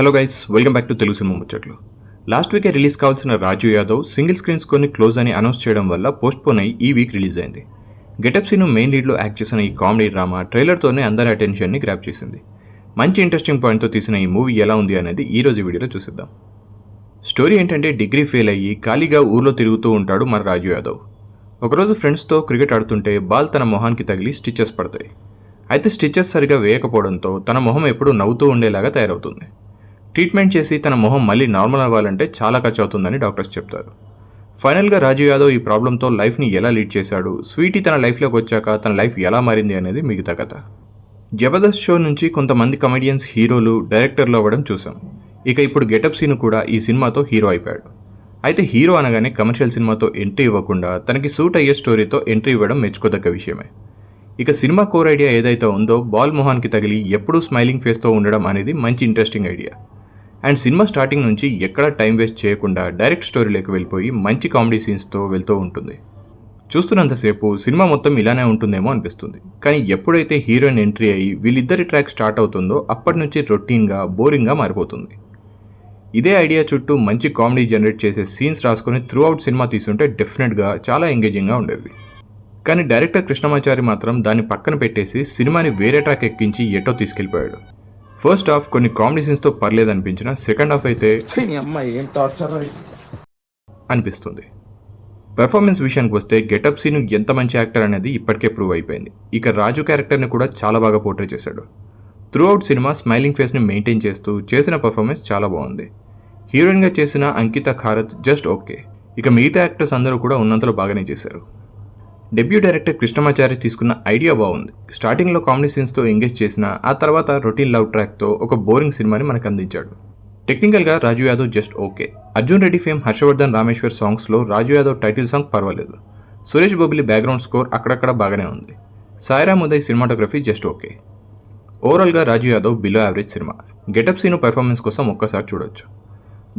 Hello guys, welcome back to Telugu cinema ముచ్చట్లు. Last వీకే release కావాల్సిన రాజు Yadav single screens కొన్ని close అని అనౌన్స్ చేయడం వల్ల పోస్ట్పోన్ అయ్యి ఈ వీక్ రిలీజ్ అయింది. గెటప్ సీను మెయిన్ లీడ్లో యాక్ట్ చేసిన ఈ కామెడీ డ్రామా ట్రైలర్తోనే అందరి అటెన్షన్ని గ్రాప్ చేసింది. మంచి ఇంట్రెస్టింగ్ పాయింట్తో తీసిన ఈ మూవీ ఎలా ఉంది అనేది ఈ రోజు వీడియోలో చూసిద్దాం. స్టోరీ ఏంటంటే డిగ్రీ ఫెయిల్ అయ్యి ఖాళీగా ఊర్లో తిరుగుతూ ఉంటాడు మన రాజు యాదవ్. ఒకరోజు ఫ్రెండ్స్తో క్రికెట్ ఆడుతుంటే బాల్ తన మొహానికి తగిలి స్టిచెస్ పడతాయి. అయితే స్టిచెస్ సరిగా వేయకపోవడంతో తన మొహం ఎప్పుడూ నవ్వుతూ ఉండేలాగా తయారవుతుంది. ట్రీట్మెంట్ చేసి తన మొహం మళ్ళీ నార్మల్ అవ్వాలంటే చాలా ఖర్చు అవుతుందని డాక్టర్స్ చెప్తారు. ఫైనల్గా రాజు యాదవ్ ఈ ప్రాబ్లంతో లైఫ్ని ఎలా లీడ్ చేశాడు, స్వీటీ తన లైఫ్లోకి వచ్చాక తన లైఫ్ ఎలా మారింది అనేది మిగతా కథ. జబర్దస్త్ షో నుంచి కొంతమంది కమెడియన్స్ హీరోలు, డైరెక్టర్లు అవ్వడం చూసాం. ఇక ఇప్పుడు గెటప్ సీను కూడా ఈ సినిమాతో హీరో అయిపోయాడు. అయితే హీరో అనగానే కమర్షియల్ సినిమాతో ఎంట్రీ ఇవ్వకుండా తనకి సూట్ అయ్యే స్టోరీతో ఎంట్రీ ఇవ్వడం మెచ్చుకోదగ్గ విషయమే. ఇక సినిమా కోర్ ఐడియా ఏదైతే ఉందో బాల్ మొహానికి తగిలి ఎప్పుడూ స్మైలింగ్ ఫేస్తో ఉండడం అనేది మంచి interesting idea. And cinema starting నుంచి ఎక్కడా టైం వేస్ట్ చేయకుండా డైరెక్ట్ స్టోరీలోకి వెళ్ళిపోయి మంచి కామెడీ సీన్స్తో వెళ్తూ ఉంటుంది. చూస్తున్నంతసేపు సినిమా మొత్తం ఇలానే ఉంటుందేమో అనిపిస్తుంది. కానీ ఎప్పుడైతే హీరోయిన్ ఎంట్రీ అయ్యి వీళ్ళిద్దరి ట్రాక్ స్టార్ట్ అవుతుందో అప్పటి నుంచి రొటీన్గా, బోరింగ్గా మారిపోతుంది. ఇదే ఐడియా చుట్టూ మంచి కామెడీ జనరేట్ చేసే సీన్స్ రాసుకొని త్రూ అవుట్ సినిమా తీసుంటే డెఫినెట్గా చాలా ఎంగేజింగ్గా ఉండేది. కానీ డైరెక్టర్ కృష్ణమాచారి మాత్రం దాన్ని పక్కన పెట్టేసి సినిమాని వేరే ట్రాక్ ఎక్కించి ఎటో తీసుకెళ్ళిపోయాడు. ఫస్ట్ హాఫ్ కొన్ని కామెడీ సీన్స్తో పర్లేదనిపించిన సెకండ్ హాఫ్ అయితే అనిపిస్తుంది. పెర్ఫార్మెన్స్ విషయానికి వస్తే గెటప్ సీను ఎంత మంచి యాక్టర్ అనేది ఇప్పటికే ప్రూవ్ అయిపోయింది. ఇక రాజు క్యారెక్టర్ని కూడా చాలా బాగా పోర్ట్రే చేశాడు. త్రూ అవుట్ సినిమా స్మైలింగ్ ఫేస్ని మెయింటైన్ చేస్తూ చేసిన పర్ఫార్మెన్స్ చాలా బాగుంది. హీరోయిన్గా చేసిన అంకిత ఖారత్ జస్ట్ ఓకే. ఇక మిగతా యాక్టర్స్ అందరూ కూడా ఉన్నంతలో బాగానే చేశారు. డెబ్యూ డైరెక్టర్ కృష్ణమాచారి తీసుకున్న ఐడియా బాగుంది. స్టార్టింగ్లో కామెడీ సీన్స్తో ఎంగేజ్ చేసిన ఆ తర్వాత రొటీన్ లవ్ ట్రాక్తో ఒక బోరింగ్ సినిమాని మనకు అందించాడు. టెక్నికల్గా Raju Yadav just okay. Arjun Reddy fame Harshavardhan Rameshwar సాంగ్స్లో రాజు యాదవ్ టైటిల్ సాంగ్ పర్వాలేదు. సురేష్ బొబిలి బ్యాక్గ్రౌండ్ స్కోర్ అక్కడక్కడ బాగానే ఉంది. Sairam Uday cinematography just okay. ఓవరాల్గా రాజు యాదవ్ బిలో యావరేజ్ సినిమా. గెటప్ సీను పర్ఫార్మెన్స్ కోసం ఒక్కసారి చూడొచ్చు.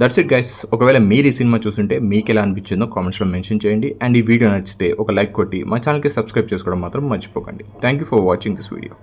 That's it guys. ఒకవేళ మీరు ఈ సినిమా చూస్తుంటే మీకు ఎలా అనిపించిందో కామెంట్స్లో మెన్షన్ చేయండి. అండ్ ఈ వీడియో నచ్చితే ఒక లైక్ కొట్టి మా ఛానల్కి సబ్స్క్రైబ్ చేసుకోవడం మాత్రం మర్చిపోకండి. Thank you for watching this video.